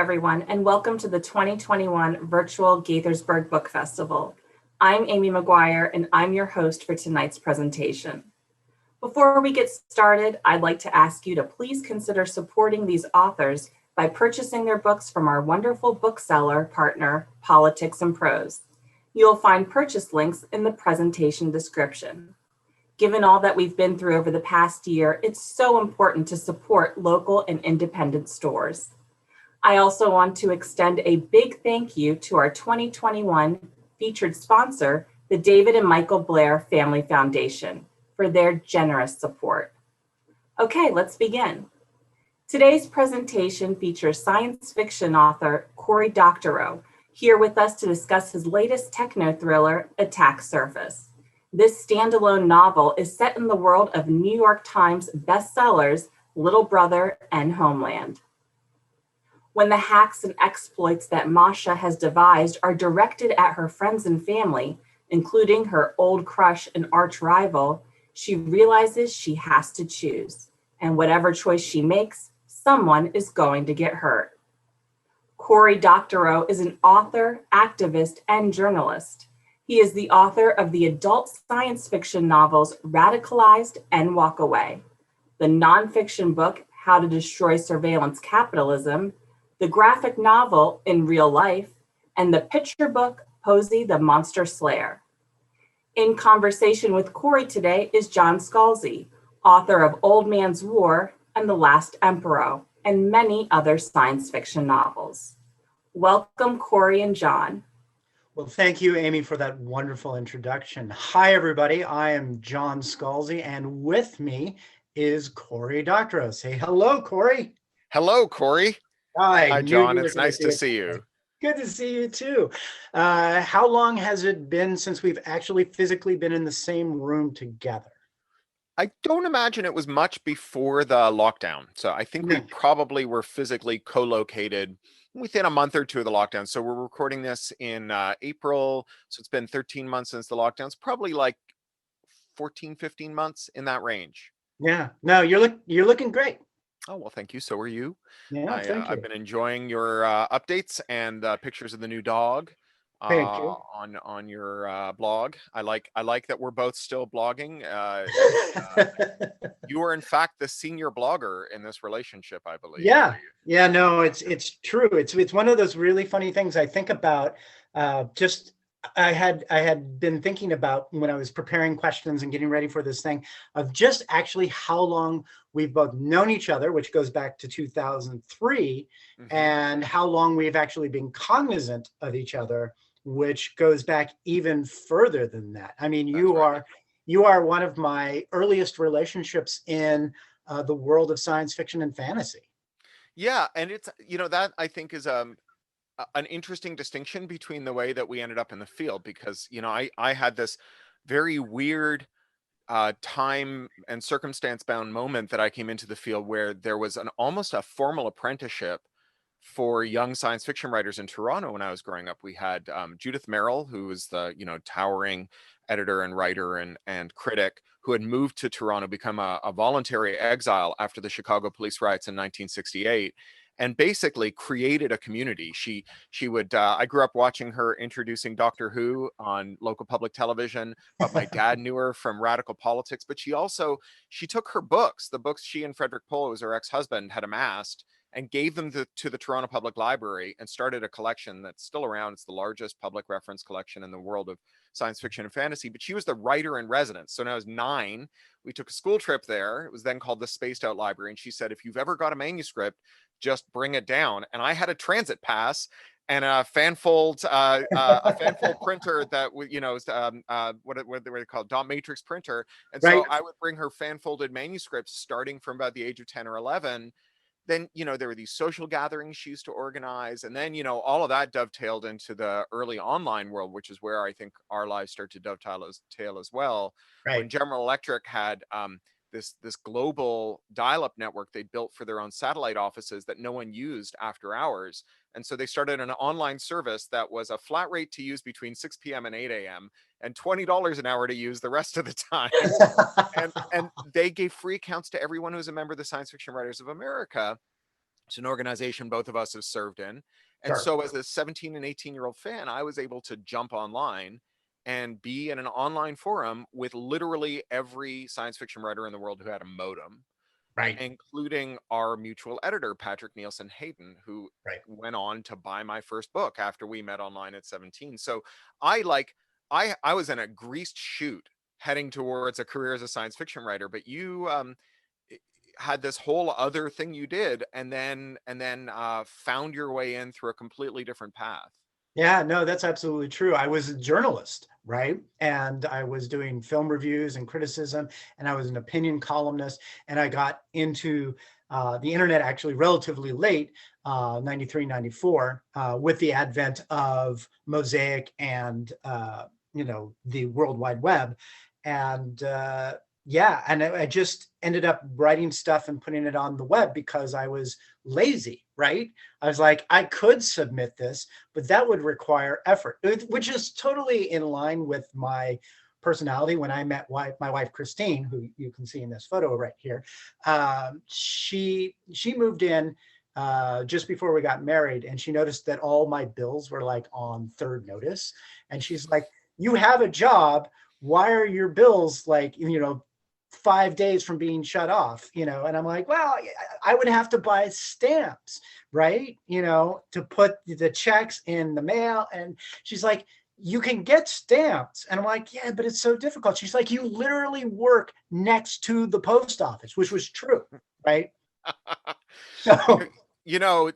everyone, and welcome to the 2021 virtual Gaithersburg Book Festival. I'm Amy McGuire, and I'm your host for tonight's presentation. Before we get started, I'd like to ask you to please consider supporting these authors by purchasing their books from our wonderful bookseller partner, Politics and Prose. You'll find purchase links in the presentation description. Given all that we've been through over the past year, it's so important to support local and independent stores. I also want to extend a big thank you to our 2021 featured sponsor, the David and Michael Blair Family Foundation, for their generous support. Okay, let's begin. Today's presentation features science fiction author Cory Doctorow, here with us to discuss his latest techno-thriller, Attack Surface. This standalone novel is set in the world of New York Times bestsellers, Little Brother and Homeland. When the hacks and exploits that Masha has devised are directed at her friends and family, including her old crush and arch rival, she realizes she has to choose. And whatever choice she makes, someone is going to get hurt. Cory Doctorow is an author, activist, and journalist. He is the author of the adult science fiction novels Radicalized and Walk Away, the nonfiction book How to Destroy Surveillance Capitalism, the graphic novel In Real Life, and the picture book Posey the Monster Slayer. In conversation with Cory today is John Scalzi, author of Old Man's War and The Last Emperor, and many other science fiction novels. Welcome, Cory and John. Well, thank you, Amy, for that wonderful introduction. Hi, everybody. I am John Scalzi, and with me is Cory Doctorow. Say hello, Cory. Hello, Cory. Hi, John. It's nice to see you. Good to see you, too. How long has it been since we've actually physically been in the same room together? I don't imagine it was much before the lockdown. So I think we probably were physically co-located within a month or two of the lockdown. So we're recording this in April. So it's been 13 months since the lockdown. It's probably like 14, 15 months in that range. Yeah. No, you're looking great. Oh, well, thank you. So are you. Yeah, thank you. I've been enjoying your updates and pictures of the new dog on your blog. I like that we're both still blogging. You are in fact the senior blogger in this relationship, I believe. Yeah, no, it's true. It's one of those really funny things I think about. I had been thinking about when I was preparing questions and getting ready for this thing of just actually how long we've both known each other, which goes back to 2003, and how long we've actually been cognizant of each other, which goes back even further than that. I mean, you are one of my earliest relationships in the world of science fiction and fantasy. Yeah, and it's, that I think is an interesting distinction between the way that we ended up in the field, because, I had this very weird time and circumstance bound moment that I came into the field where there was almost a formal apprenticeship for young science fiction writers in Toronto. When I was growing up, we had Judith Merrill, who was the towering editor and writer and critic, who had moved to Toronto, become a voluntary exile after the Chicago police riots in 1968, and basically created a community. She would I grew up watching her introducing Doctor Who on local public television, but my dad knew her from Radical Politics. But she took her books, the books she and Frederick Pohl, who was her ex-husband, had amassed, and gave them to the Toronto Public Library and started a collection that's still around. It's the largest public reference collection in the world of science fiction and fantasy. But she was the writer in residence. So when I was 9, we took a school trip there. It was then called the Spaced Out Library. And she said, if you've ever got a manuscript, just bring it down. And I had a transit pass and a fanfold printer that what are they called, dot matrix printer. And so I would bring her fan-folded manuscripts starting from about the age of 10 or 11. Then, there were these social gatherings she used to organize. And then, all of that dovetailed into the early online world, which is where I think our lives start to dovetail as well. When General Electric had this global dial-up network they built for their own satellite offices that no one used after hours. And so they started an online service that was a flat rate to use between 6 p.m. and 8 a.m. and $20 an hour to use the rest of the time. and they gave free accounts to everyone who was a member of the Science Fiction Writers of America. It's an organization both of us have served in. And Sure. so as a 17 and 18-year-old fan, I was able to jump online and be in an online forum with literally every science fiction writer in the world who had a modem, Right. including our mutual editor, Patrick Nielsen Hayden, who Right. went on to buy my first book after we met online at 17. So I was in a greased chute heading towards a career as a science fiction writer, but you had this whole other thing you did, and then found your way in through a completely different path. Yeah, no, that's absolutely true. I was a journalist, right? And I was doing film reviews and criticism, and I was an opinion columnist. And I got into the internet actually relatively late, 93, 94, with the advent of Mosaic and, the World Wide Web. And yeah, and I just ended up writing stuff and putting it on the web because I was lazy, right? I was like, I could submit this, but that would require effort, which is totally in line with my personality. When I met my wife, Christine, who you can see in this photo right here, she moved in just before we got married, and she noticed that all my bills were like on third notice. And she's like, you have a job. Why are your bills like, 5 days from being shut off, and I'm like, well, I would have to buy stamps, right? To put the checks in the mail. And she's like, you can get stamps. And I'm like, yeah, but it's so difficult. She's like, you literally work next to the post office, which was true, right? So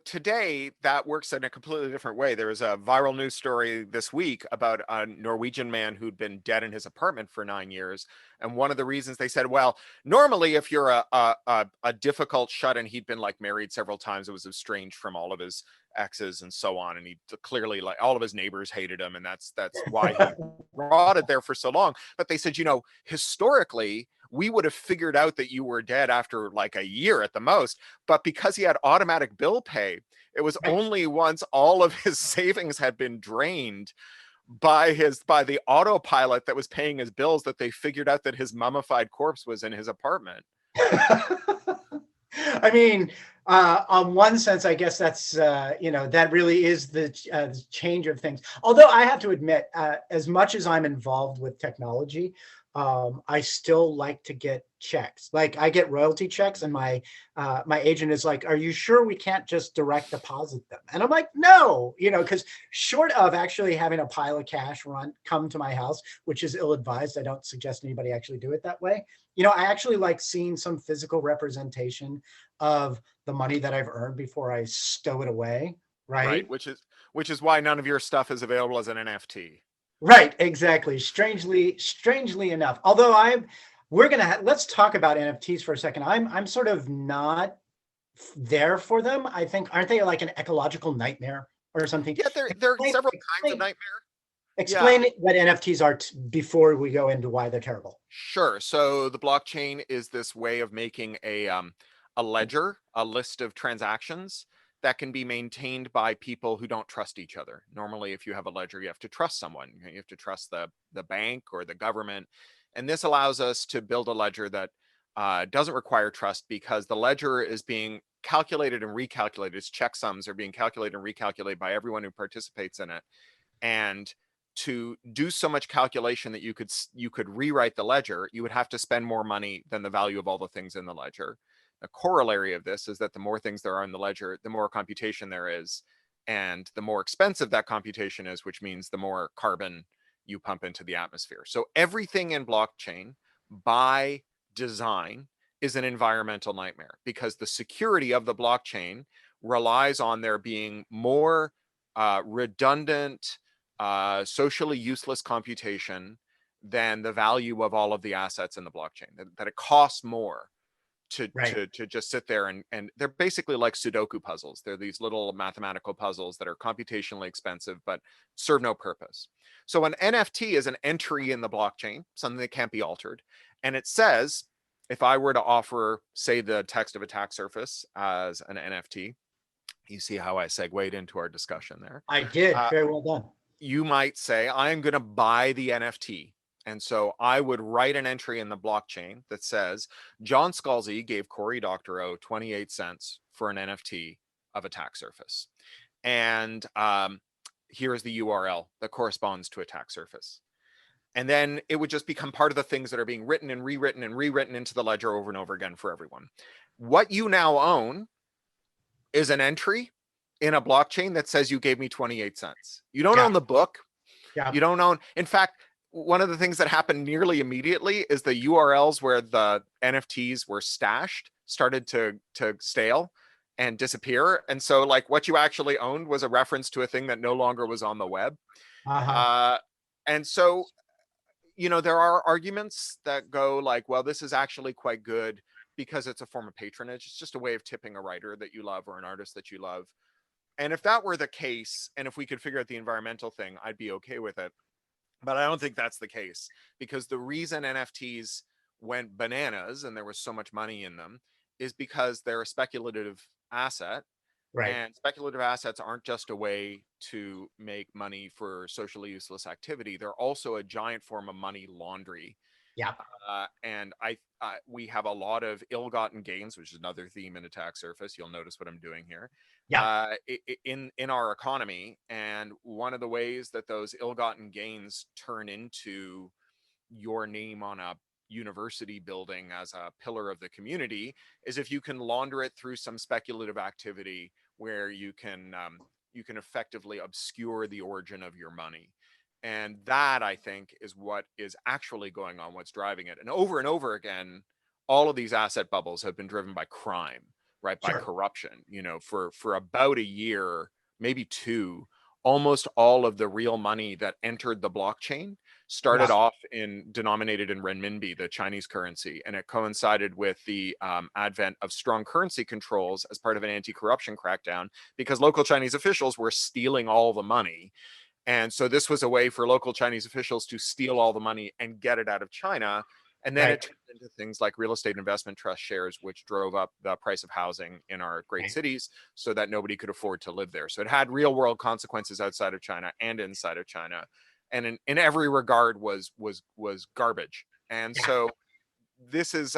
Today that works in a completely different way. There was a viral news story this week about a Norwegian man who'd been dead in his apartment for 9 years. And one of the reasons they said, well, normally if you're a difficult shut-in, he'd been like married several times, it was estranged from all of his exes and so on. And he clearly, like, all of his neighbors hated him. And that's why he rotted there for so long. But they said, historically, we would have figured out that you were dead after like a year at the most. But because he had automatic bill pay, it was only once all of his savings had been drained by the autopilot that was paying his bills that they figured out that his mummified corpse was in his apartment. I mean, on one sense, I guess that's, that really is the change of things. Although I have to admit, as much as I'm involved with technology, I still like to get checks. Like, I get royalty checks, and my agent is like, are you sure we can't just direct deposit them? And I'm like, no, because short of actually having a pile of cash come to my house, which is ill-advised, I don't suggest anybody actually do it that way. I actually like seeing some physical representation of the money that I've earned before I stow it away. Right. Which is why none of your stuff is available as an NFT. Right, exactly. Strangely enough. Although let's talk about NFTs for a second. I'm sort of not there for them. I think, aren't they like an ecological nightmare or something? Yeah, there are several kinds of nightmare. Explain what NFTs are before we go into why they're terrible. Sure. So the blockchain is this way of making a ledger, a list of transactions that can be maintained by people who don't trust each other. Normally, if you have a ledger, you have to trust someone. You have to trust the bank or the government. And this allows us to build a ledger that doesn't require trust, because the ledger is being calculated and recalculated. Its checksums are being calculated and recalculated by everyone who participates in it. And to do so much calculation that you could rewrite the ledger, you would have to spend more money than the value of all the things in the ledger. A corollary of this is that the more things there are in the ledger, the more computation there is, and the more expensive that computation is, which means the more carbon you pump into the atmosphere. So everything in blockchain by design is an environmental nightmare, because the security of the blockchain relies on there being more redundant, socially useless computation than the value of all of the assets in the blockchain, that it costs more to just sit there and they're basically like Sudoku puzzles. They're these little mathematical puzzles that are computationally expensive but serve no purpose. So an NFT is an entry in the blockchain, something that can't be altered. And it says, if I were to offer, say, the text of attack surface as an NFT, you see how I segued into our discussion there. I did. Very well done. You might say, I'm going to buy the NFT. And so I would write an entry in the blockchain that says, John Scalzi gave Cory Doctorow 28 cents for an NFT of attack surface. And here is the URL that corresponds to attack surface. And then it would just become part of the things that are being written and rewritten into the ledger over and over again for everyone. What you now own is an entry in a blockchain that says you gave me 28 cents. You don't own the book. Yeah. You don't own, in fact, one of the things that happened nearly immediately is the URLs where the NFTs were stashed started to stale and disappear. And so like what you actually owned was a reference to a thing that no longer was on the web. And so, you know, there are arguments that go like, well, this is actually quite good because it's a form of patronage. It's just a way of tipping a writer that you love or an artist that you love. And if that were the case, and if we could figure out the environmental thing, I'd be okay with it. But I don't think that's the case, because the reason NFTs went bananas and there was so much money in them is because they're a speculative asset. Right. And speculative assets aren't just a way to make money for socially useless activity. They're also a giant form of money laundry. Yeah. And we have a lot of ill-gotten gains, which is another theme in attack surface. You'll notice what I'm doing here. Yeah. In our economy. And one of the ways that those ill-gotten gains turn into your name on a university building as a pillar of the community is if you can launder it through some speculative activity where you can effectively obscure the origin of your money. And that, I think, is what is actually going on, what's driving it. And over again, all of these asset bubbles have been driven by crime, right? By corruption. You know, for about a year, maybe two, almost all of the real money that entered the blockchain started off denominated in renminbi, the Chinese currency. And it coincided with the advent of strong currency controls as part of an anti-corruption crackdown, because local Chinese officials were stealing all the money. And so this was a way for local Chinese officials to steal all the money and get it out of China. And then it turned into things like real estate investment trust shares, which drove up the price of housing in our great cities so that nobody could afford to live there. So it had real world consequences outside of China and inside of China. And in every regard was garbage. And so this is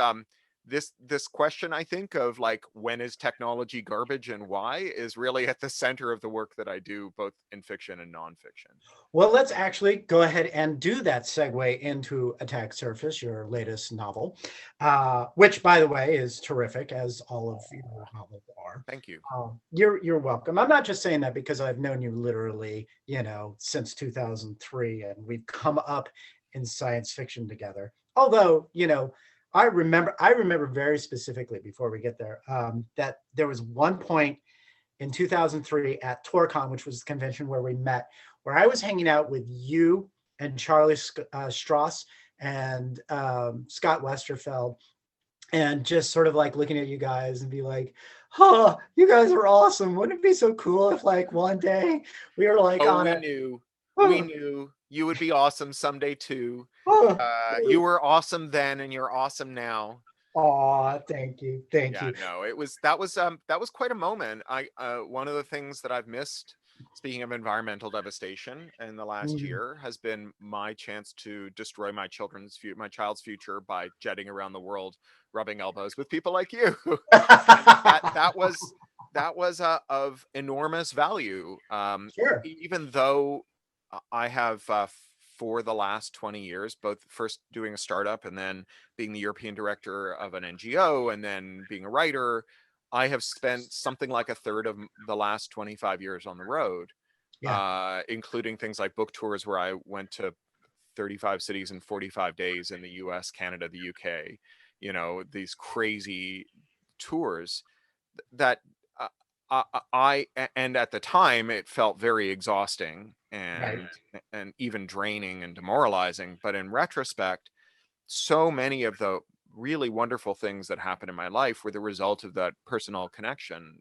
this question, I think, of like, when is technology garbage and why, is really at the center of the work that I do, both in fiction and nonfiction. Well, let's actually go ahead and do that segue into Attack Surface, your latest novel, which, by the way, is terrific, as all of your novels are. Thank you. You're welcome. I'm not just saying that because I've known you literally, since 2003, and we've come up in science fiction together. Although, I remember very specifically, before we get there, that there was one point in 2003 at TorCon, which was the convention where we met, where I was hanging out with you and Charlie Strauss and Scott Westerfeld, and just sort of like looking at you guys and be like, oh, you guys are awesome. Wouldn't it be so cool if like one day we were like we knew you would be awesome someday too. You were awesome then and you're awesome now. Oh, thank you. Thank you. No, that was quite a moment. One of the things that I've missed, speaking of environmental devastation, in the last year has been my chance to destroy my child's future by jetting around the world, rubbing elbows with people like you. that was of enormous value. Even though I have for the last 20 years, both first doing a startup and then being the European director of an NGO and then being a writer, I have spent something like a third of the last 25 years on the road, including things like book tours where I went to 35 cities in 45 days in the US, Canada, the UK, these crazy tours that and at the time it felt very exhausting and even draining and demoralizing. But in retrospect, so many of the really wonderful things that happened in my life were the result of that personal connection.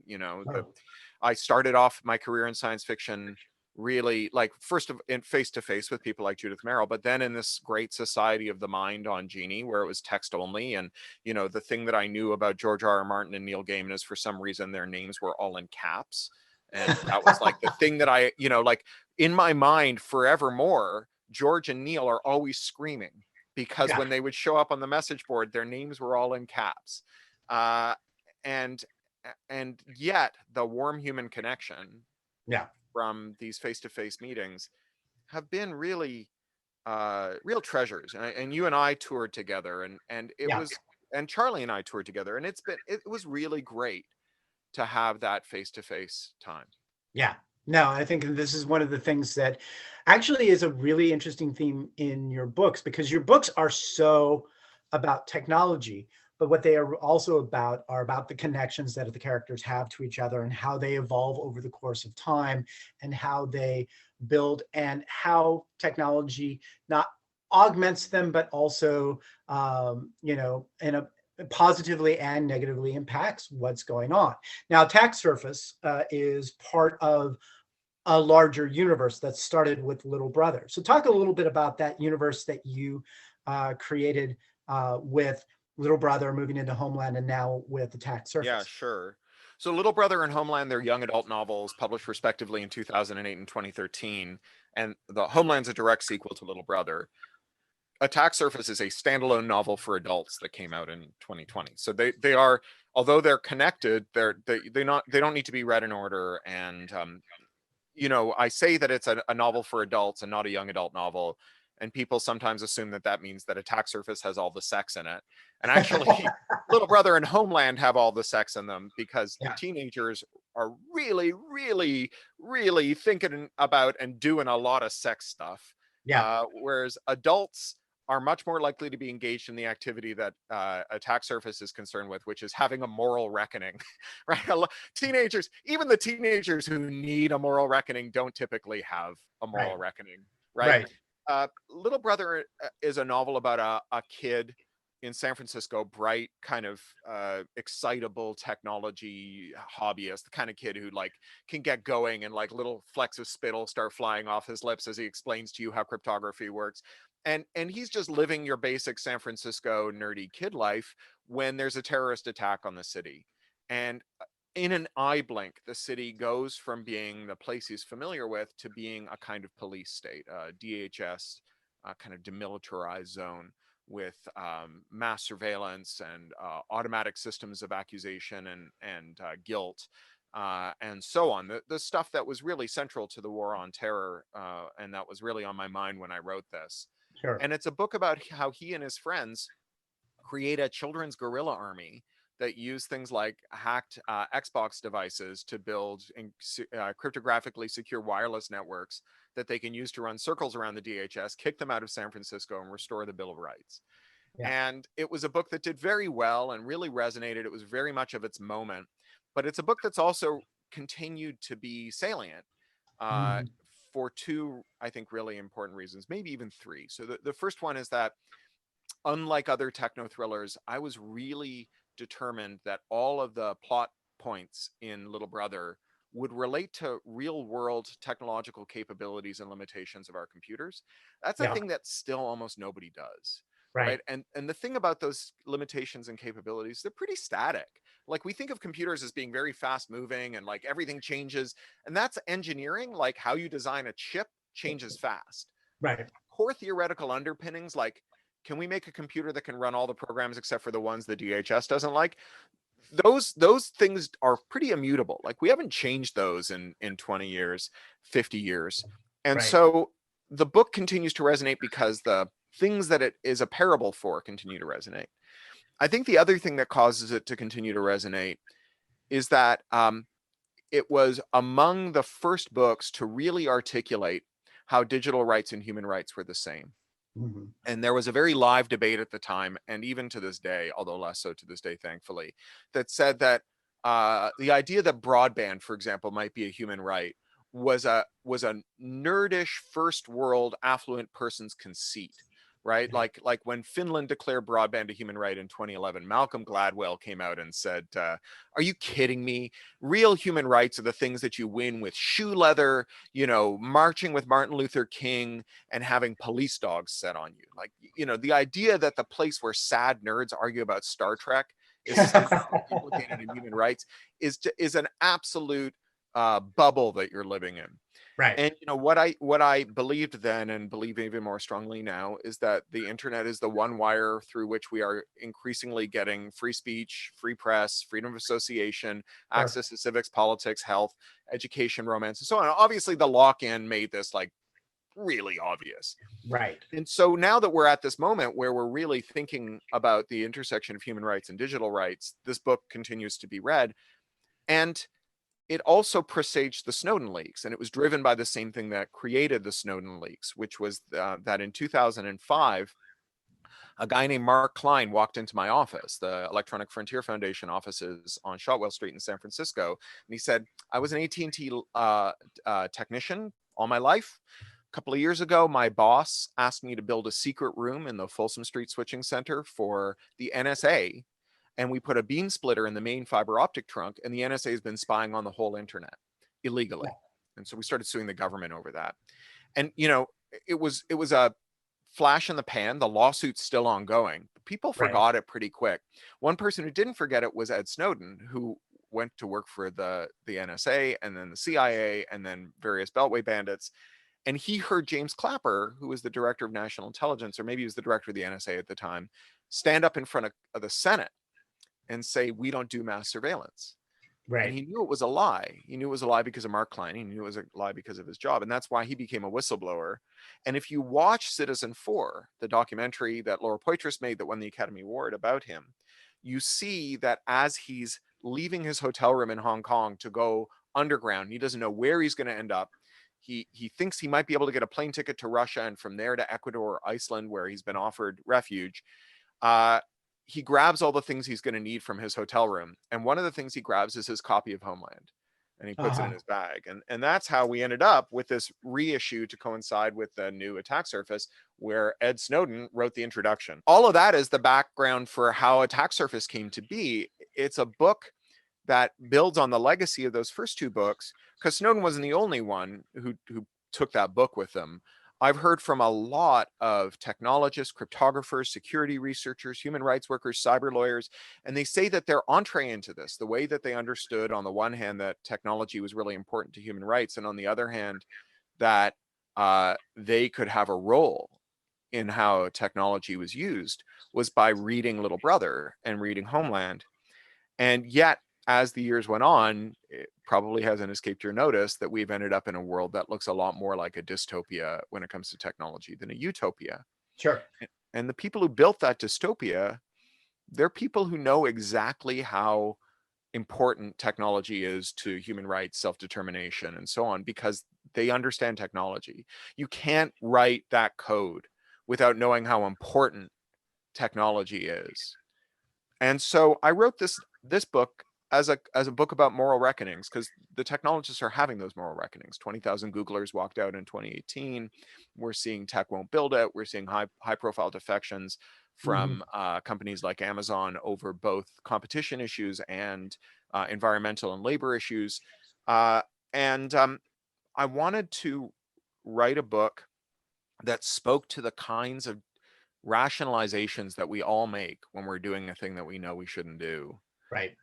I started off my career in science fiction really like first in face-to-face with people like Judith Merrill, but then in this great society of the mind on Genie, where it was text only. And the thing that I knew about George R.R. Martin and Neil Gaiman is, for some reason, their names were all in caps, and that was like the thing that I like in my mind forevermore. George and Neil are always screaming because when they would show up on the message board, their names were all in caps. And and yet the warm human connection Yeah. from these face-to-face meetings have been really real treasures. And you and I toured together, and it Yeah. was, and Charlie and I toured together, and it was really great to have that face-to-face time. Yeah. No, I think this is one of the things that actually is a really interesting theme in your books, because your books are so about technology, but what they are also about are about the connections that the characters have to each other and how they evolve over the course of time and how they build and how technology not augments them, but also, in a positively and negatively impacts what's going on. Now, Attack Surface is part of a larger universe that started with Little Brother. So talk a little bit about that universe that you created with Little Brother, moving into Homeland, and now with Attack Yeah, Surface. sure. So Little Brother and Homeland, they're young adult novels published respectively in 2008 and 2013. And the Homeland's a direct sequel to Little Brother. Attack Surface is a standalone novel for adults that came out in 2020. So they are, although they're connected, they don't need to be read in order. And I say that it's a novel for adults and not a young adult novel, and people sometimes assume that that means that Attack Surface has all the sex in it. And actually, Little Brother and Homeland have all the sex in them, because the Yeah. teenagers are really, really, really thinking about and doing a lot of sex stuff. Yeah. Whereas adults are much more likely to be engaged in the activity that Attack Surface is concerned with, which is having a moral reckoning, right? Teenagers, even the teenagers who need a moral reckoning, don't typically have a moral Right. reckoning, right? Right. Little Brother is a novel about a kid in San Francisco, bright, kind of excitable technology hobbyist, the kind of kid who like can get going and like little flecks of spittle start flying off his lips as he explains to you how cryptography works. And he's just living your basic San Francisco nerdy kid life when there's a terrorist attack on the city. And in an eye blink, the city goes from being the place he's familiar with to being a kind of police state, DHS, kind of demilitarized zone with mass surveillance and automatic systems of accusation and guilt, and so on. The stuff that was really central to the war on terror, and that was really on my mind when I wrote this. Sure. And it's a book about how he and his friends create a children's guerrilla army that use things like hacked Xbox devices to build cryptographically secure wireless networks that they can use to run circles around the DHS, kick them out of San Francisco, and restore the Bill of Rights. Yeah. And it was a book that did very well and really resonated. It was very much of its moment, but it's a book that's also continued to be salient Mhm. for two, I think, really important reasons, maybe even three. So the first one is that, unlike other techno thrillers, I was really determined that all of the plot points in Little Brother would relate to real world technological capabilities and limitations of our computers. That's a Yeah. thing that still almost nobody does. Right. Right. And the thing about those limitations and capabilities, they're pretty static. Like, we think of computers as being very fast moving and like everything changes. And that's engineering. Like, how you design a chip changes fast. Right. Core theoretical underpinnings, like, can we make a computer that can run all the programs except for the ones the DHS doesn't like? Those things are pretty immutable. Like, we haven't changed those in 20 years, 50 years. And Right. so the book continues to resonate because the things that it is a parable for continue to resonate. I think the other thing that causes it to continue to resonate is that it was among the first books to really articulate how digital rights and human rights were the same. Mhm. And there was a very live debate at the time, and even to this day, although less so to this day, thankfully, that said that the idea that broadband, for example, might be a human right was a nerdish first world affluent person's conceit, right? Yeah. Like when Finland declared broadband a human right in 2011, Malcolm Gladwell came out and said, "Are you kidding me? Real human rights are the things that you win with shoe leather, marching with Martin Luther King, and having police dogs set on you." Like, the idea that the place where sad nerds argue about Star Trek is somehow implicated in human rights is an absolute bubble that you're living in. Right. And what I believed then and believe even more strongly now is that the internet is the one wire through which we are increasingly getting free speech, free press, freedom of association, Sure. access to civics, politics, health, education, romance, and so on. Obviously, the lock-in made this like really obvious. Right. And so now that we're at this moment where we're really thinking about the intersection of human rights and digital rights, this book continues to be read. And it also presaged the Snowden leaks, and it was driven by the same thing that created the Snowden leaks, which was that in 2005, a guy named Mark Klein walked into my office, the Electronic Frontier Foundation offices on Shotwell Street in San Francisco, and he said, "I was an AT&T technician all my life. A couple of years ago, my boss asked me to build a secret room in the Folsom Street Switching Center for the NSA, and we put a beam splitter in the main fiber optic trunk, and the NSA has been spying on the whole internet illegally." And so we started suing the government over that. And it was a flash in the pan. The lawsuit's still ongoing. People Right. forgot it pretty quick. One person who didn't forget it was Ed Snowden, who went to work for the NSA and then the CIA and then various Beltway bandits. And he heard James Clapper, who was the director of national intelligence, or maybe he was the director of the NSA at the time, stand up in front of the Senate and say, "We don't do mass surveillance." Right. And he knew it was a lie. He knew it was a lie because of Mark Klein. He knew it was a lie because of his job. And that's why he became a whistleblower. And if you watch Citizen4, the documentary that Laura Poitras made that won the Academy Award about him, you see that as he's leaving his hotel room in Hong Kong to go underground, he doesn't know where he's going to end up. He thinks he might be able to get a plane ticket to Russia and from there to Ecuador or Iceland, where he's been offered refuge. He grabs all the things he's going to need from his hotel room. And one of the things he grabs is his copy of Homeland. And he puts it in his bag. And that's how we ended up with this reissue to coincide with the new attack surface, where Ed Snowden wrote the introduction. All of that is the background for how Attack Surface came to be. It's a book that builds on the legacy of those first two books, because Snowden wasn't the only one who took that book with him. I've heard from a lot of technologists, cryptographers, security researchers, human rights workers, cyber lawyers, and they say that their entree into this, the way that they understood on the one hand that technology was really important to human rights, and on the other hand that they could have a role in how technology was used, was by reading Little Brother and reading Homeland. And yet, as the years went on, it probably hasn't escaped your notice that we've ended up in a world that looks a lot more like a dystopia when it comes to technology than a utopia. Sure. And the people who built that dystopia, they're people who know exactly how important technology is to human rights, self-determination, and so on, because they understand technology. You can't write that code without knowing how important technology is. And so I wrote this book as a book about moral reckonings, because the technologists are having those moral reckonings. 20,000 Googlers walked out in 2018. We're seeing tech won't build it. We're seeing high profile defections from companies like Amazon over both competition issues and environmental and labor issues. I wanted to write a book that spoke to the kinds of rationalizations that we all make when we're doing a thing that we know we shouldn't do. Right.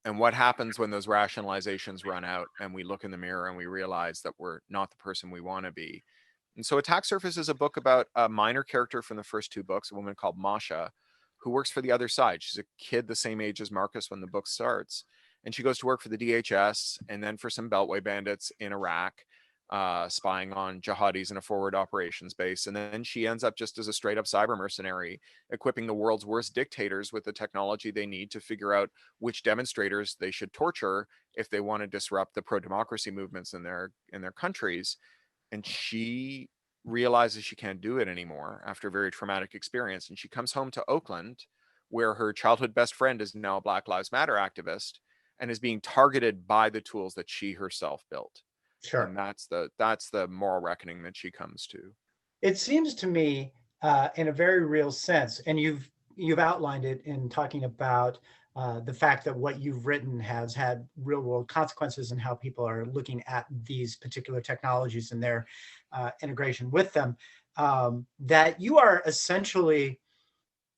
And what happens when those rationalizations run out and we look in the mirror and we realize that we're not the person we want to be. And so Attack Surface is a book about a minor character from the first two books, a woman called Masha, who works for the other side. She's a kid the same age as Marcus when the book starts. And she goes to work for the DHS and then for some Beltway bandits in Iraq, spying on jihadis in a forward operations base. And then she ends up just as a straight up cyber mercenary, equipping the world's worst dictators with the technology they need to figure out which demonstrators they should torture if they want to disrupt the pro-democracy movements in their countries. And she realizes she can't do it anymore after a very traumatic experience. And she comes home to Oakland, where her childhood best friend is now a Black Lives Matter activist and is being targeted by the tools that she herself built. Sure. And that's the moral reckoning that she comes to. It seems to me, in a very real sense, and you've outlined it in talking about the fact that what you've written has had real world consequences and how people are looking at these particular technologies and their integration with them, that you are essentially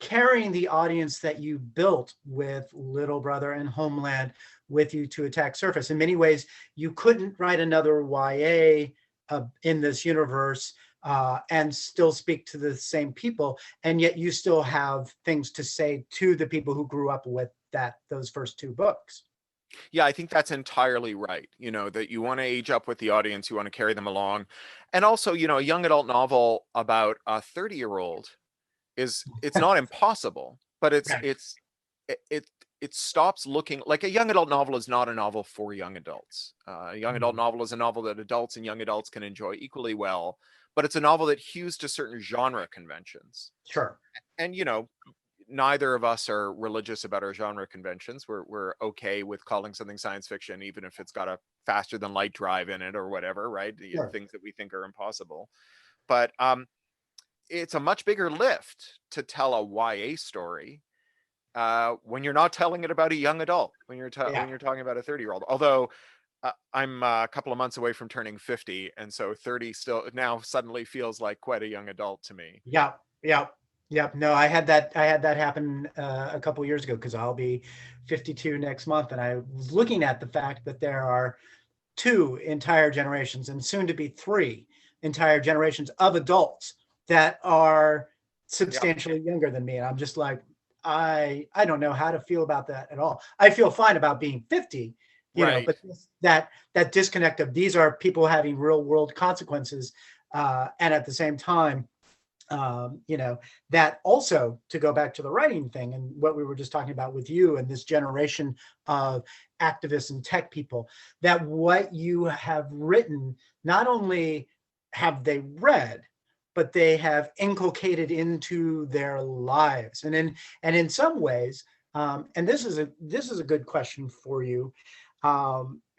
carrying the audience that you built with Little Brother and Homeland with you to Attack Surface. In many ways, you couldn't write another YA in this universe and still speak to the same people, and yet you still have things to say to the people who grew up with those first two books. Yeah, I think that's entirely right. That you want to age up with the audience, you want to carry them along. And also, a young adult novel about a 30-year-old it's not impossible, but Right. it stops looking like a young adult novel is not a novel for young adults. A young adult novel is a novel that adults and young adults can enjoy equally well, but it's a novel that hews to certain genre conventions. Sure. And neither of us are religious about our genre conventions. We're okay with calling something science fiction, even if it's got a faster than light drive in it or whatever, right? Sure. Things that we think are impossible. But it's a much bigger lift to tell a YA story when you're not telling it about a young adult, when you're talking about a 30-year-old. Although I'm a couple of months away from turning 50, and so 30 still now suddenly feels like quite a young adult to me. Yeah. No, I had that happen a couple years ago, because I'll be 52 next month, and I was looking at the fact that there are 2 entire generations, and soon to be 3 entire generations of adults that are substantially younger than me, and I'm just like, I don't know how to feel about that at all. I feel fine about being 50, Right. but that disconnect of, these are people having real world consequences, and at the same time, that also, to go back to the writing thing and what we were just talking about with you and this generation of activists and tech people, that what you have written, not only have they read, but they have inculcated into their lives. And in some ways, and this is a good question for you,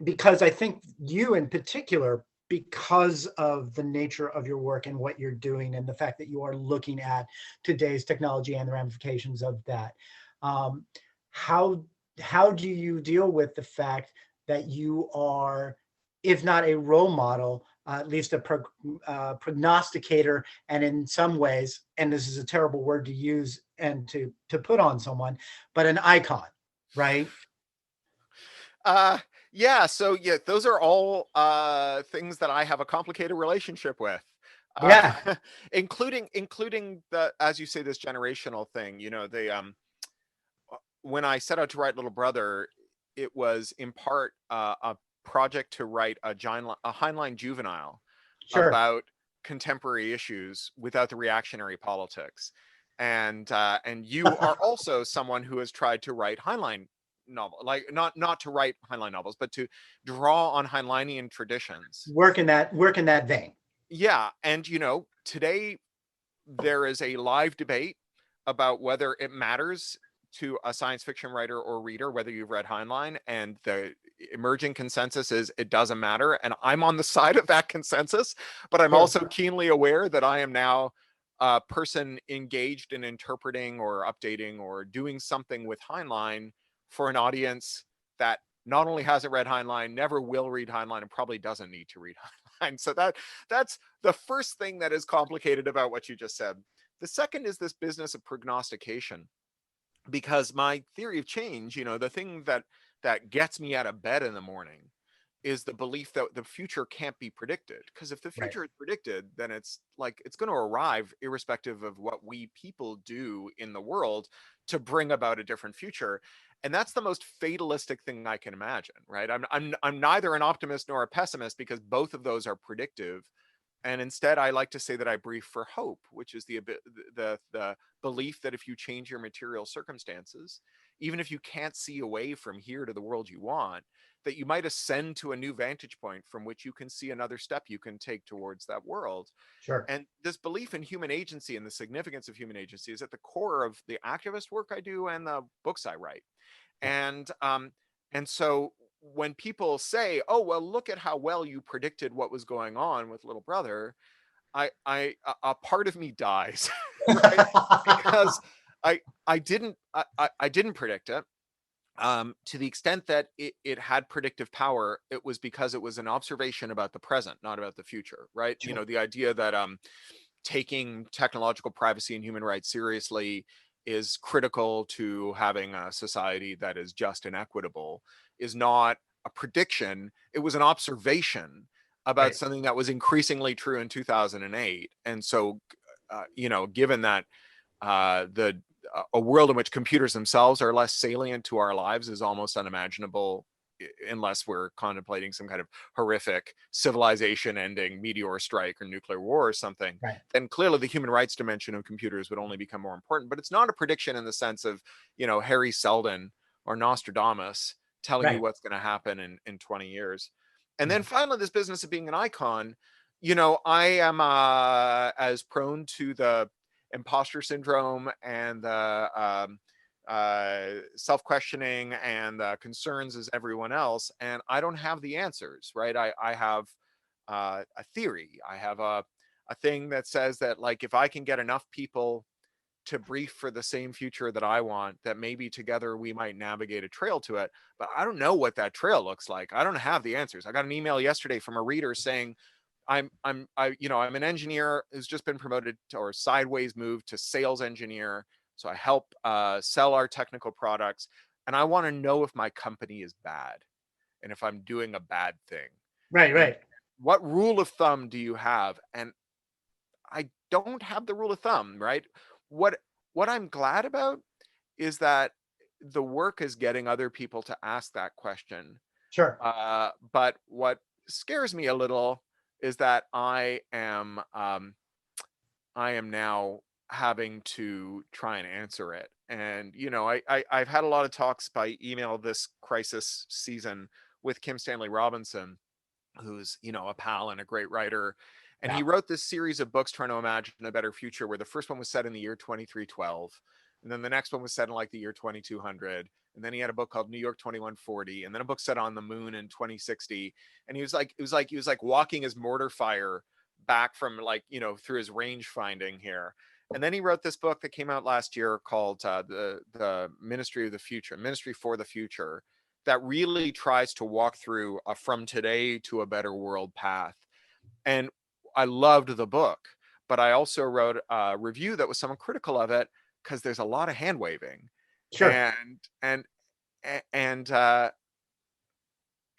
because I think you in particular, because of the nature of your work and what you're doing, and the fact that you are looking at today's technology and the ramifications of that, how do you deal with the fact that you are, if not a role model, at least a prognosticator, and in some ways, and this is a terrible word to use and to put on someone, but an icon, right? Yeah, so yeah, those are all things that I have a complicated relationship with. Yeah. Including the, as you say, this generational thing. When I set out to write Little Brother, it was in part a project to write a Heinlein juvenile Sure. about contemporary issues without the reactionary politics. And you are also someone who has tried to write Heinlein novel, like not to write Heinlein novels, but to draw on Heinleinian traditions. Work in that vein. Yeah, and today there is a live debate about whether it matters to a science fiction writer or reader whether you've read Heinlein, and the emerging consensus is it doesn't matter, and I'm on the side of that consensus, but I'm also keenly aware that I am now a person engaged in interpreting or updating or doing something with Heinlein for an audience that not only hasn't read Heinlein, never will read Heinlein, and probably doesn't need to read Heinlein. So that's the first thing that is complicated about what you just said. The second is this business of prognostication, because my theory of change, the thing that gets me out of bed in the morning is the belief that the future can't be predicted. Because if the future is predicted, then it's like it's going to arrive irrespective of what we people do in the world to bring about a different future. And that's the most fatalistic thing I can imagine, right? I'm neither an optimist nor a pessimist, because both of those are predictive. And instead, I like to say that I brief for hope, which is the belief that if you change your material circumstances, even if you can't see a way from here to the world you want, that you might ascend to a new vantage point from which you can see another step you can take towards that world. Sure. And this belief in human agency and the significance of human agency is at the core of the activist work I do and the books I write. And so when people say, "Oh, well, look at how well you predicted what was going on with Little Brother," a part of me dies, right? Because I didn't predict it. To the extent that it had predictive power, it was because it was an observation about the present, not about the future, right? Sure. The idea that taking technological privacy and human rights seriously is critical to having a society that is just and equitable is not a prediction. It was an observation about Right. something that was increasingly true in 2008. And so, you know, given that a world in which computers themselves are less salient to our lives is almost unimaginable unless we're contemplating some kind of horrific civilization ending meteor strike or nuclear war or something, Right. then clearly the human rights dimension of computers would only become more important. But it's not a prediction in the sense of, you know, Harry Seldon or Nostradamus telling you Right. what's going to happen in 20 years. And Yeah. then finally, this business of being an icon, you know, I am as prone to the imposter syndrome and the self-questioning and concerns as everyone else, and I don't have the answers, right? I have a theory. I have a thing that says that, like, if I can get enough people to brief for the same future that I want, that maybe together we might navigate a trail to it. But I don't know what that trail looks like. I don't have the answers. I got an email yesterday from a reader saying, I'm an engineer who's just been promoted to, or sideways moved to sales engineer. So I help sell our technical products, and I want to know if my company is bad and if I'm doing a bad thing. Right. And Right. what rule of thumb do you have? And I don't have the rule of thumb, right? What I'm glad about is that the work is getting other people to ask that question. Sure. But what scares me a little is that I am now having to try and answer it. And, you know, I've had a lot of talks by email this crisis season with Kim Stanley Robinson, who's, you know, a pal and a great writer. And he Yeah. wrote this series of books trying to imagine a better future, where the first one was set in the year 2312. And then the next one was set in like the year 2200. And then he had a book called New York 2140. And then a book set on the moon in 2060. And he was like, he was like walking his mortar fire back from, like, you know, through his range finding here. And then he wrote this book that came out last year called the Ministry of the Future, Ministry for the Future, that really tries to walk through a from today to a better world path. And I loved the book, but I also wrote a review that was somewhat critical of it because there's a lot of hand waving, Sure. and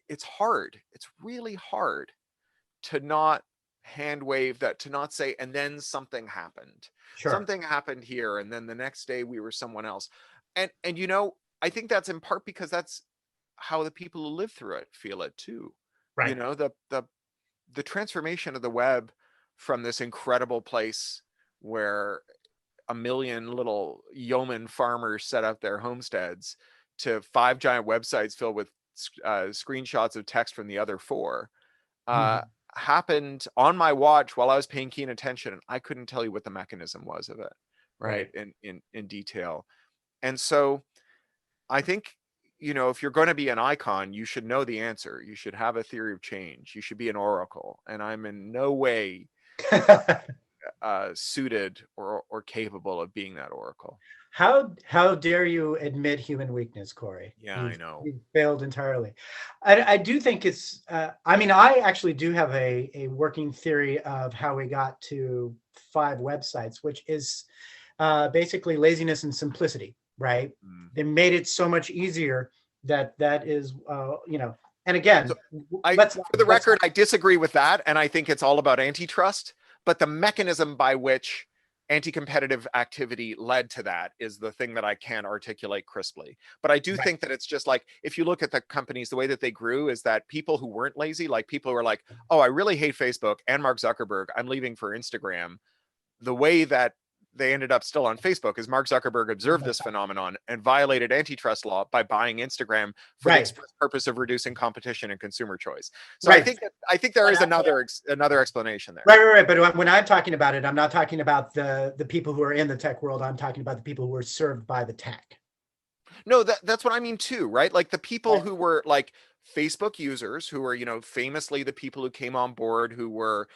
it's hard. It's really hard to not hand wave that, to not say, and then something happened. Sure. Something happened here, and then the next day we were someone else. And you know, I think that's in part because that's how the people who live through it feel it too. You Right. know, the transformation of the web from this incredible place where a million little yeoman farmers set up their homesteads to 5 giant websites filled with screenshots of text from the other 4 Mhm. happened on my watch while I was paying keen attention, and I couldn't tell you what the mechanism was of it, right, Right. in detail. And so I think, you know, if you're going to be an icon, you should know the answer. You should have a theory of change. You should be an oracle. And I'm in no way suited or capable of being that oracle. How dare you admit human weakness, Cory? Yeah, I know. You've failed entirely. I do think it's. I mean, I actually do have a working theory of how we got to 5 websites, which is basically laziness and simplicity. Right? Mm. They made it so much easier that is you know. And again, So let's for the record, I disagree with that, and I think it's all about antitrust. But the mechanism by which anti-competitive activity led to that is the thing that I can't articulate crisply. But I do Right. think that it's just like, if you look at the companies, the way that they grew is that people who weren't lazy, like people who are like, oh, I really hate Facebook and Mark Zuckerberg, I'm leaving for Instagram. The way that they ended up still on Facebook is Mark Zuckerberg observed this phenomenon and violated antitrust law by buying Instagram for the Right. express purpose of reducing competition and consumer choice. So Right. I think there is another explanation there. Right. But when I'm talking about it, I'm not talking about the people who are in the tech world. I'm talking about the people who are served by the tech. No, that's what I mean too, right? Like the people Right. who were like Facebook users, who were, you know, famously the people who came on board, who were,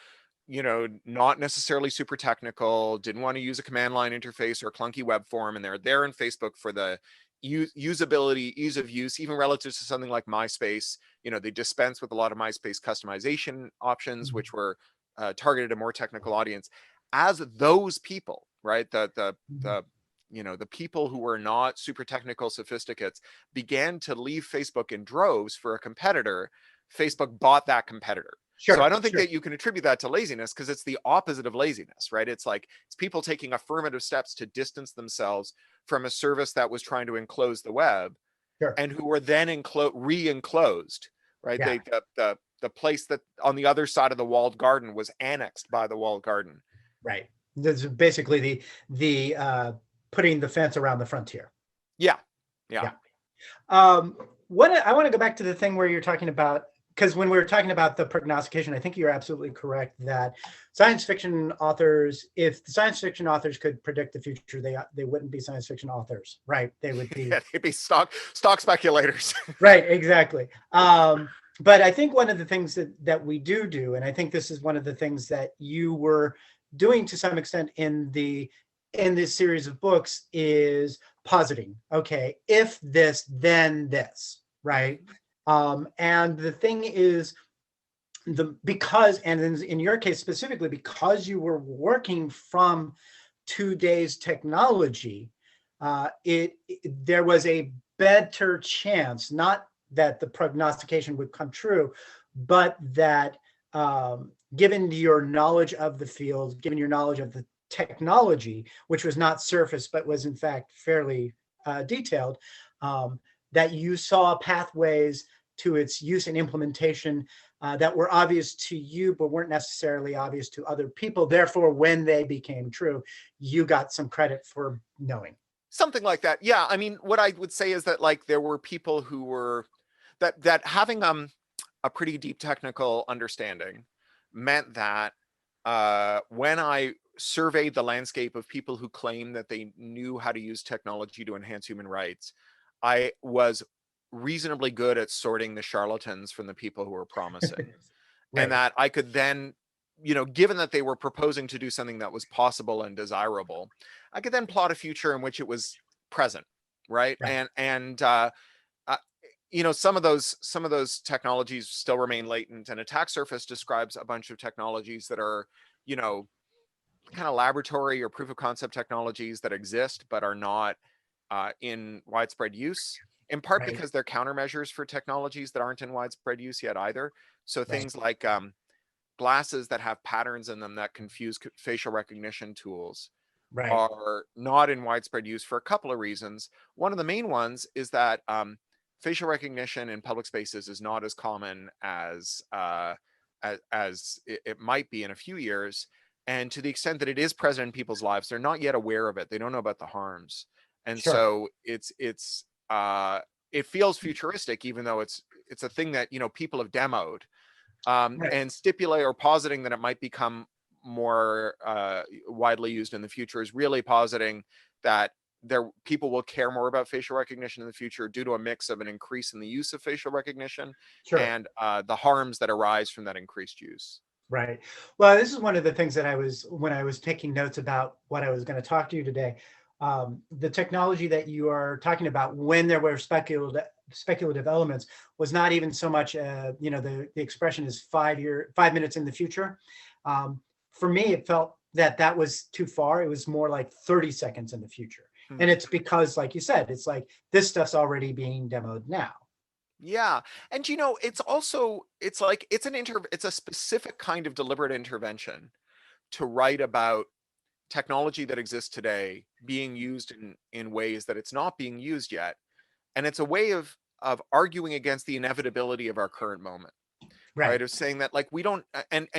you know, not necessarily super technical, didn't want to use a command line interface or clunky web form, and they're there in Facebook for the usability, ease of use, even relative to something like MySpace. You know, they dispense with a lot of MySpace customization options, which were targeted at a more technical audience. As those people, right, the you know, the people who were not super technical sophisticates began to leave Facebook in droves for a competitor, Facebook bought that competitor. So Sure, I don't think sure. that you can attribute that to laziness, because it's the opposite of laziness, right? It's like it's people taking affirmative steps to distance themselves from a service that was trying to enclose the web, Sure. and who were then re-enclosed, right? Yeah. The place that on the other side of the walled garden was annexed by the walled garden. Right. This is basically the putting the fence around the frontier. Yeah. Yeah. Yeah. What I want to go back to the thing where you're talking about, because when we were talking about the prognostication, I think you're absolutely correct that science fiction authors, if the science fiction authors could predict the future, they wouldn't be science fiction authors, right? They would be Yeah, they'd be stock speculators. right, exactly. But I think one of the things that we do, and I think this is one of the things that you were doing to some extent in this series of books, is positing, okay, if this, then this, right? And the thing is, because, and in your case specifically, because you were working from today's technology, there was a better chance, not that the prognostication would come true, but that given your knowledge of the field, given your knowledge of the technology, which was not surface, but was in fact fairly detailed, that you saw pathways to its use and implementation that were obvious to you, but weren't necessarily obvious to other people. Therefore, when they became true, you got some credit for knowing. Something like that. Yeah. I mean, what I would say is that like there were people who were that having a pretty deep technical understanding meant that when I surveyed the landscape of people who claim that they knew how to use technology to enhance human rights, I was reasonably good at sorting the charlatans from the people who were promising. Right. And that I could then, given that they were proposing to do something that was possible and desirable, I could then plot a future in which it was present, right? Right. And some of those technologies still remain latent. And Attack Surface describes a bunch of technologies that are, kind of laboratory or proof of concept technologies that exist but are not in widespread use, in part Right. because they're countermeasures for technologies that aren't in widespread use yet either. So things like glasses that have patterns in them that confuse facial recognition tools Right. are not in widespread use for a couple of reasons. One of the main ones is that facial recognition in public spaces is not as common as it might be in a few years. And to the extent that it is present in people's lives, they're not yet aware of it. They don't know about the harms. And Sure. so it feels futuristic, even though it's a thing that, people have demoed, Right. and stipulate or positing that it might become more widely used in the future is really positing that people will care more about facial recognition in the future due to a mix of an increase in the use of facial recognition Sure. and the harms that arise from that increased use. Right. Well, this is one of the things that when I was taking notes about what I was going to talk to you today, the technology that you are talking about when there were speculative elements was not even so much, the expression is 5 minutes in the future. For me, it felt that was too far. It was more like 30 seconds in the future. And it's because, like you said, it's like this stuff's already being demoed now. Yeah. And it's also, it's like it's a specific kind of deliberate intervention to write about technology that exists today being used in ways that it's not being used yet. And it's a way of arguing against the inevitability of our current moment. Right. Of saying that like we don't, and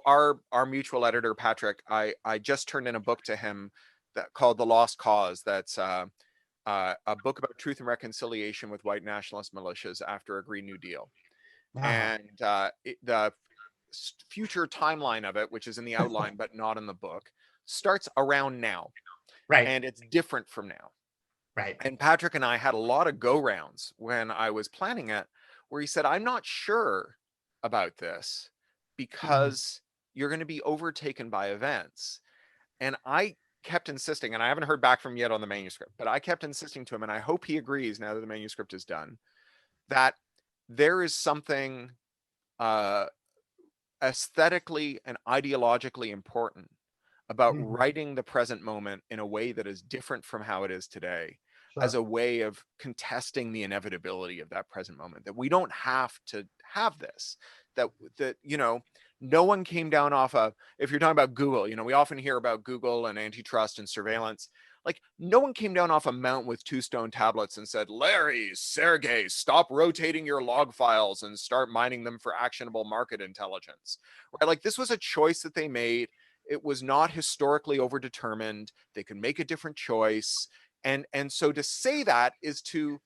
our mutual editor, Patrick, I just turned in a book to him called The Lost Cause. That's a book about truth and reconciliation with white nationalist militias after a Green New Deal. And the future timeline of it, which is in the outline but not in the book, starts around now. Right. And it's different from now. Right. And Patrick and I had a lot of go rounds when I was planning it, where he said, I'm not sure about this because you're going to be overtaken by events. And I kept insisting, and I haven't heard back from him yet on the manuscript, but I kept insisting to him, and I hope he agrees now that the manuscript is done, that there is something aesthetically and ideologically important about writing the present moment in a way that is different from how it is today, as a way of contesting the inevitability of that present moment, that we don't have to have this, that, no one came down off of, if you're talking about Google, we often hear about Google and antitrust and surveillance. Like, no one came down off a mountain with 2 stone tablets and said, Larry, Sergey, stop rotating your log files and start mining them for actionable market intelligence. Right? Like, this was a choice that they made. It was not historically overdetermined. They could make a different choice. And so to say that is to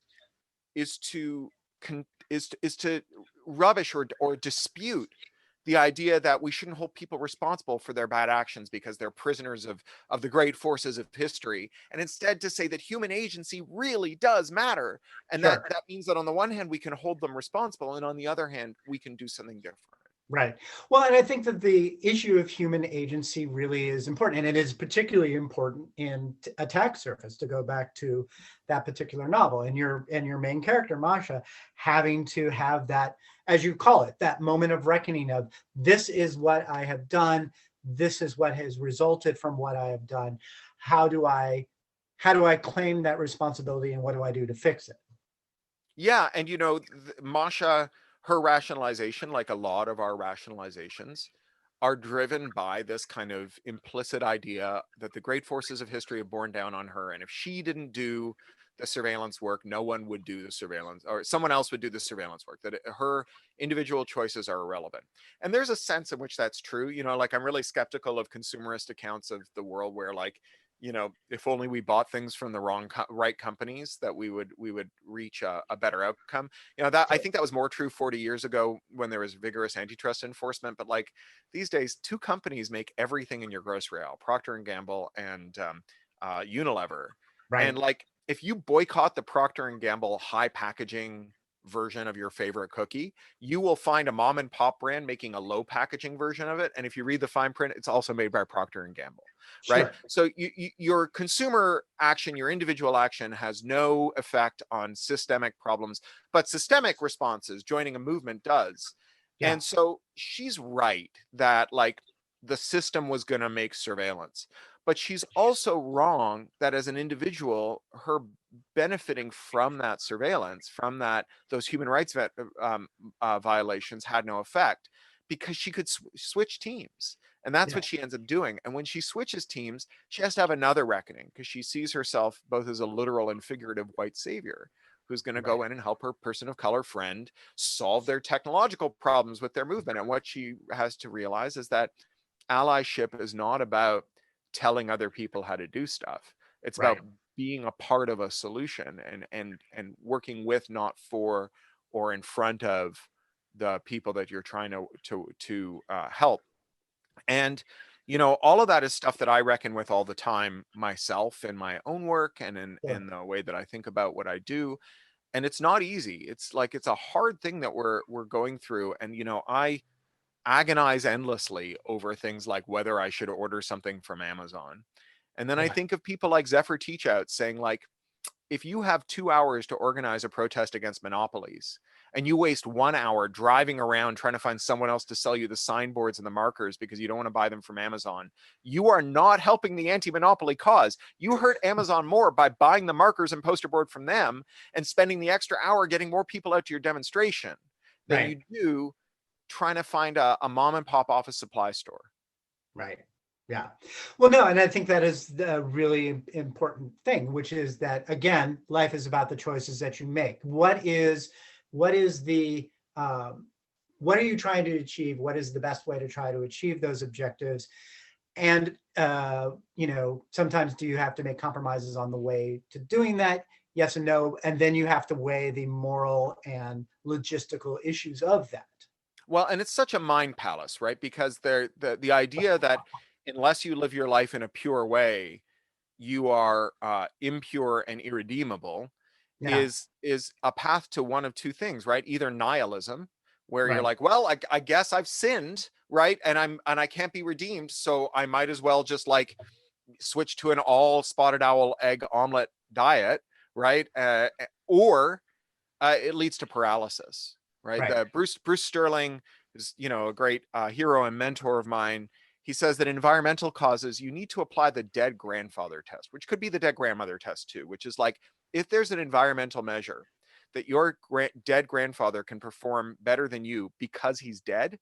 rubbish or dispute the idea that we shouldn't hold people responsible for their bad actions because they're prisoners of the great forces of history, and instead to say that human agency really does matter. And Sure. that means that on the one hand, we can hold them responsible, and on the other hand, we can do something different. Right. Well, and I think that the issue of human agency really is important, and it is particularly important in Attack Surface, to go back to that particular novel, and your main character, Masha, having to have that, as you call it, that moment of reckoning of, this is what I have done, this is what has resulted from what I have done. How do I claim that responsibility, and what do I do to fix it? Yeah, and Masha, her rationalization, like a lot of our rationalizations, are driven by this kind of implicit idea that the great forces of history have borne down on her. And if she didn't do the surveillance work, no one would do the surveillance, or someone else would do the surveillance work, that her individual choices are irrelevant. And there's a sense in which that's true. Like, I'm really skeptical of consumerist accounts of the world where, like, if only we bought things from the right companies, that we would reach a better outcome. That, I think that was more true 40 years ago when there was vigorous antitrust enforcement. But like, these days, 2 companies make everything in your grocery aisle: Procter and Gamble and Unilever. Right. And like, if you boycott the Procter and Gamble high packaging version of your favorite cookie, you will find a mom and pop brand making a low packaging version of it. And if you read the fine print, it's also made by Procter and Gamble. Right. Sure. So your consumer action, your individual action, has no effect on systemic problems, but systemic responses, joining a movement, does. Yeah. And so she's right that, like, the system was going to make surveillance, but she's also wrong that as an individual, her benefiting from that surveillance, from those human rights violations, had no effect, because she could switch teams. And that's what she ends up doing. And when she switches teams, she has to have another reckoning, because she sees herself both as a literal and figurative white savior who's going to go in and help her person of color friend solve their technological problems with their movement. And what she has to realize is that allyship is not about telling other people how to do stuff. It's about being a part of a solution, and working with, not for, or in front of the people that you're trying to help. And all of that is stuff that I reckon with all the time myself in my own work, and in the way that I think about what I do. And it's not easy. It's like, it's a hard thing that we're going through. And I agonize endlessly over things like whether I should order something from Amazon. And then I think of people like Zephyr Teachout saying, like, if you have 2 hours to organize a protest against monopolies, and you waste 1 hour driving around trying to find someone else to sell you the signboards and the markers because you don't want to buy them from Amazon, you are not helping the anti-monopoly cause. You hurt Amazon more by buying the markers and poster board from them and spending the extra hour getting more people out to your demonstration than you do trying to find a mom and pop office supply store. Right. Yeah. Well, no, and I think that is the really important thing, which is that, again, life is about the choices that you make. What are you trying to achieve? What is the best way to try to achieve those objectives? And, sometimes do you have to make compromises on the way to doing that? Yes and no. And then you have to weigh the moral and logistical issues of that. Well, and it's such a mind palace, right? Because the idea that unless you live your life in a pure way, you are impure and irredeemable, is a path to one of 2 things, right? Either nihilism, where you're like, well, I guess I've sinned, right? And I can't be redeemed, so I might as well just, like, switch to an all spotted owl egg omelet diet, right? Or it leads to paralysis, right? Bruce Sterling is, a great hero and mentor of mine. He says that in environmental causes, you need to apply the dead grandfather test, which could be the dead grandmother test too, which is like, if there's an environmental measure that your dead grandfather can perform better than you because he's dead,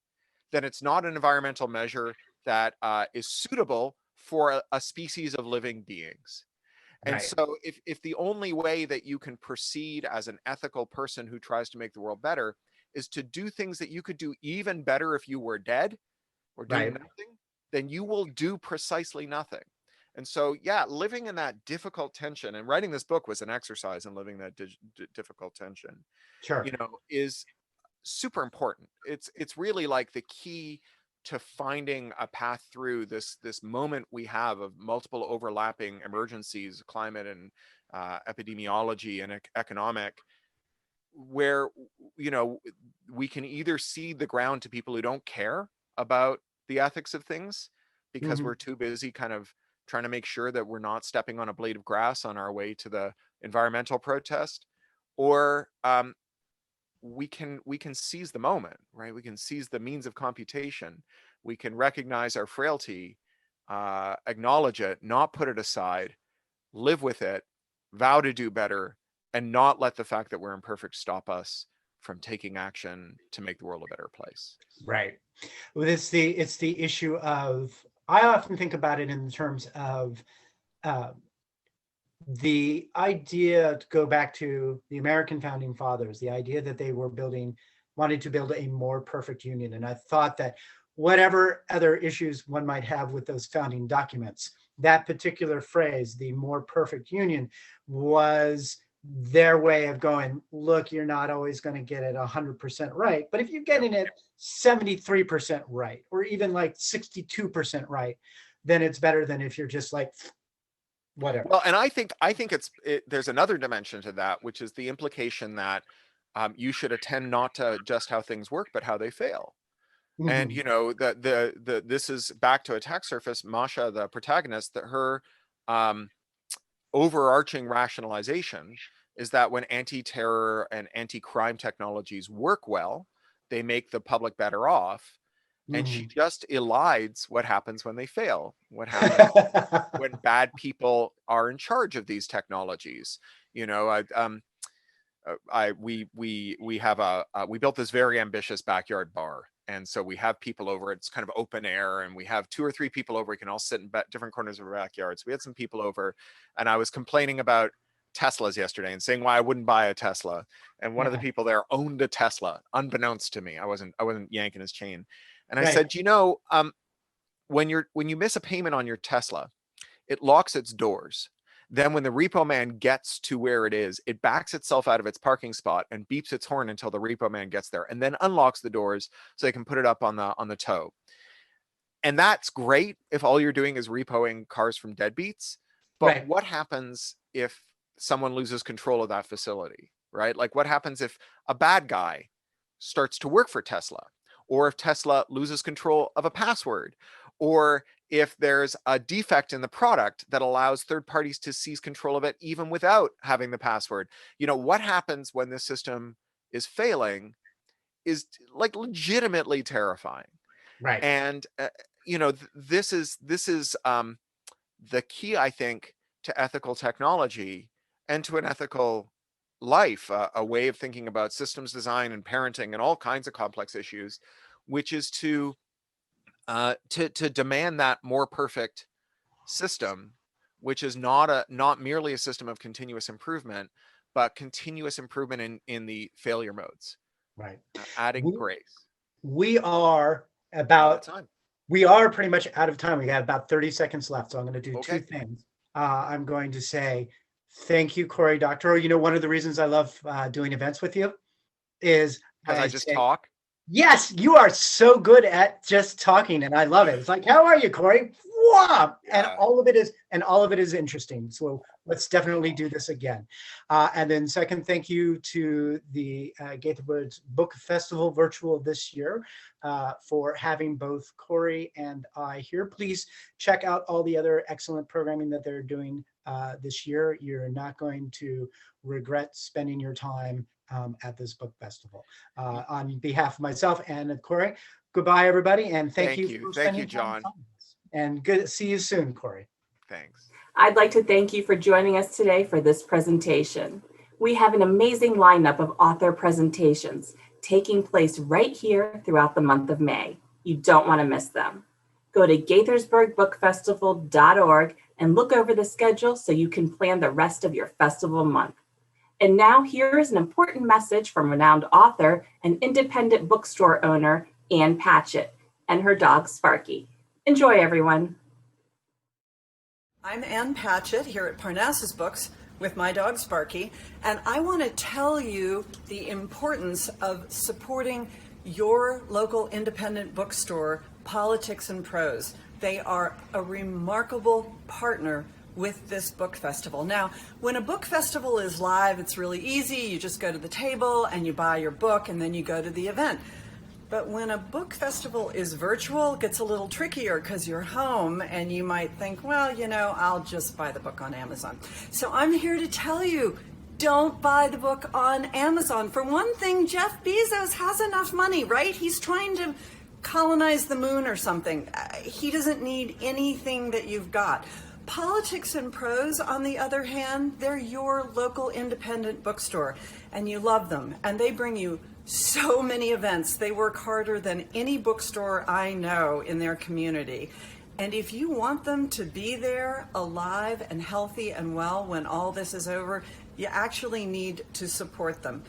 then it's not an environmental measure that is suitable for a species of living beings. And Right. so if the only way that you can proceed as an ethical person who tries to make the world better is to do things that you could do even better if you were dead or doing Right. nothing, then you will do precisely nothing. And so, yeah, living in that difficult tension, and writing this book was an exercise in living that difficult tension, Sure. you know, is super important. It's really like the key to finding a path through this moment we have of multiple overlapping emergencies, climate and epidemiology and economic, where, you know, we can either cede the ground to people who don't care about the ethics of things because Mhm. we're too busy kind of trying to make sure that we're not stepping on a blade of grass on our way to the environmental protest, or we can seize the moment, right? We can seize the means of computation. We can recognize our frailty, acknowledge it, not put it aside, live with it, vow to do better, and not let the fact that we're imperfect stop us from taking action to make the world a better place. Right. Well, it's the issue of, I often think about it in terms of uh, the idea, to go back to the American founding fathers, the idea that they were wanted to build a more perfect union. And I thought that whatever other issues one might have with those founding documents, that particular phrase, the more perfect union, was their way of going, look, you're not always going to get it 100% right, but if you're getting it 73% right, or even like 62% right, then it's better than if you're just like, whatever. Well, and I think there's another dimension to that, which is the implication that you should attend not to just how things work, but how they fail. And Mhm. you know, the this is back to Attack Surface. Masha, the protagonist, that her overarching rationalization is that when anti-terror and anti-crime technologies work well, they make the public better off. And she Mhm. just elides what happens when they fail. What happens when bad people are in charge of these technologies? You know, we have we built this very ambitious backyard bar, and so we have people over. It's kind of open air, and we have 2 or 3 people over. We can all sit in different corners of our backyards. We had some people over, and I was complaining about Teslas yesterday and saying why I wouldn't buy a Tesla. And one of the Yeah. people there owned a Tesla, unbeknownst to me. I wasn't yanking his chain, and I Right. said, you know, when you miss a payment on your Tesla, it locks its doors. Then when the repo man gets to where it is, it backs itself out of its parking spot and beeps its horn until the repo man gets there, and then unlocks the doors so they can put it up on the tow. And that's great if all you're doing is repoing cars from deadbeats. But Right. what happens if someone loses control of that facility, right? Like what happens if a bad guy starts to work for Tesla, or if Tesla loses control of a password, or if there's a defect in the product that allows third parties to seize control of it even without having the password. You know, what happens when this system is failing is like legitimately terrifying. Right. And you know, this is the key, I think, to ethical technology and to an ethical life, a way of thinking about systems design and parenting and all kinds of complex issues, which is to demand that more perfect system, which is not merely a system of continuous improvement, but continuous improvement in the failure modes, Right. adding We, grace. we are Out of about, time. we are pretty much out of time. We got about 30 seconds left. So I'm going to do 2 Okay. things. I'm going to say, thank you, Cory Doctorow. You know, one of the reasons I love doing events with you is Because I I just say, talk. yes, you are so good at just talking, and I love it. It's like, how are you, Cory? Wow. And Yeah. all of it is interesting. So let's definitely do this again. And then second, thank you to the Gaithersburg Book Festival virtual this year for having both Cory and I here. Please check out all the other excellent programming that they're doing this year. You're not going to regret spending your time at this book festival. On behalf of myself and of Cory, goodbye, everybody, and thank you for Thank you, spending time John. with us. And good, see you soon, Cory. Thanks. I'd like to thank you for joining us today for this presentation. We have an amazing lineup of author presentations taking place right here throughout the month of May. You don't want to miss them. Go to Gaithersburg.bookfestival.org and look over the schedule so you can plan the rest of your festival month. And now here is an important message from renowned author and independent bookstore owner, Ann Patchett, and her dog, Sparky. Enjoy, everyone. I'm Ann Patchett here at Parnassus Books with my dog Sparky, and I want to tell you the importance of supporting your local independent bookstore, Politics and Prose. They are a remarkable partner with this book festival. Now, when a book festival is live, it's really easy. You just go to the table and you buy your book and then you go to the event. But when a book festival is virtual, it gets a little trickier because you're home and you might think, well, I'll just buy the book on Amazon. So I'm here to tell you, don't buy the book on Amazon. For one thing, Jeff Bezos has enough money, right? He's trying to colonize the moon or something. He doesn't need anything that you've got. Politics and Prose, on the other hand, they're your local independent bookstore, and you love them, and they bring you so many events. They work harder than any bookstore I know in their community. And if you want them to be there alive and healthy and well when all this is over, you actually need to support them.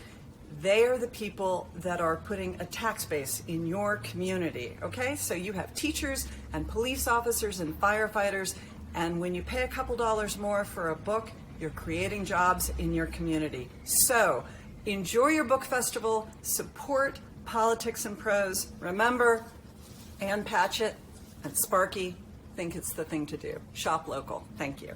They are the people that are putting a tax base in your community, okay? So you have teachers and police officers and firefighters, and when you pay a couple dollars more for a book, you're creating jobs in your community. So enjoy your book festival, support Politics and Prose. Remember, Ann Patchett and Sparky think it's the thing to do. Shop local. Thank you.